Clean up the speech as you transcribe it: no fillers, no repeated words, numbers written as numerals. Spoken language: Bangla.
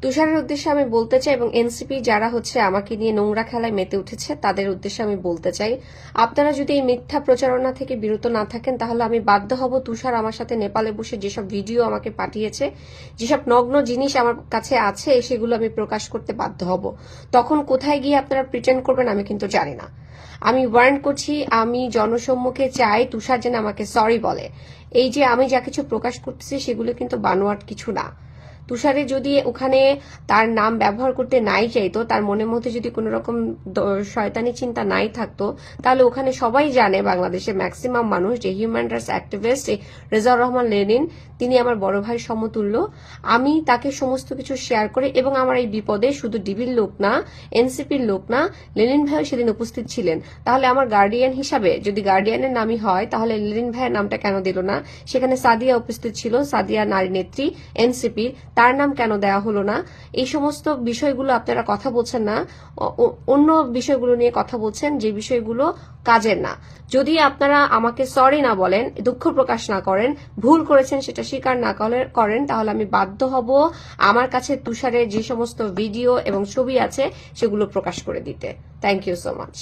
তুষারের উদ্দেশ্যে আমি বলতে চাই এবং এনসিপি যারা আমাকে নিয়ে নোংরা খেলায় মেতে উঠেছে তাদের উদ্দেশ্যে আমি বলতে চাই, আপনারা যদি এই মিথ্যা প্রচারণা থেকে বিরত না থাকেন তাহলে আমি বাধ্য হব তুষার আমার সাথে নেপালে বসে যেসব ভিডিও আমাকে পাঠিয়েছে, যেসব নগ্ন জিনিস আমার কাছে আছে সেগুলো আমি প্রকাশ করতে বাধ্য হব। তখন কোথায় গিয়ে আপনারা প্রিটেন্ড করবেন আমি কিন্তু জানি না। আমি ওয়ার্ন করছি, আমি জনসম্মুখে চাই তুষার যেন আমাকে সরি বলে। এই যে আমি যা কিছু প্রকাশ করতেছি সেগুলো কিন্তু বানোয়াট কিছু না। তুষারে যদি ওখানে তার নাম ব্যবহার করতে নাই চাইতো, তার মনের মধ্যে যদি কোনো রকম শয়তানি চিন্তা নাই থাকতো, তাহলে ওখানে সবাই জানে, বাংলাদেশের ম্যাক্সিমাম মানুষ, যে human rights activist Rezaur Rahman Lenin, তিনি আমার বড় ভাইয়ের সমতুল্য। আমি তাকে সমস্ত কিছু শেয়ার করে, এবং আমার এই বিপদে শুধু ডিবির লোক না, এনসিপির লোক না, লেনিন ভাইও সেদিন উপস্থিত ছিলেন। তাহলে আমার গার্ডিয়ান হিসাবে যদি গার্ডিয়ানের নামই হয়, তাহলে লেনিন ভাইয়ের নামটা কেন দিল না? সেখানে সাদিয়া উপস্থিত ছিল, সাদিয়া নারী নেত্রী এনসিপির, তার নাম কেন দেওয়া হলো না? এই সমস্ত বিষয়গুলো আপনারা কথা বলছেন না, অন্য বিষয়গুলো নিয়ে কথা বলছেন, যে বিষয়গুলো কাজের না। যদি আপনারা আমাকে সরি না বলেন, দুঃখ প্রকাশ না করেন, ভুল করেছেন সেটা স্বীকার না করেন, তাহলে আমি বাধ্য হব আমার কাছে তুষারের যে সমস্ত ভিডিও এবং ছবি আছে সেগুলো প্রকাশ করে দিতে। Thank you so much.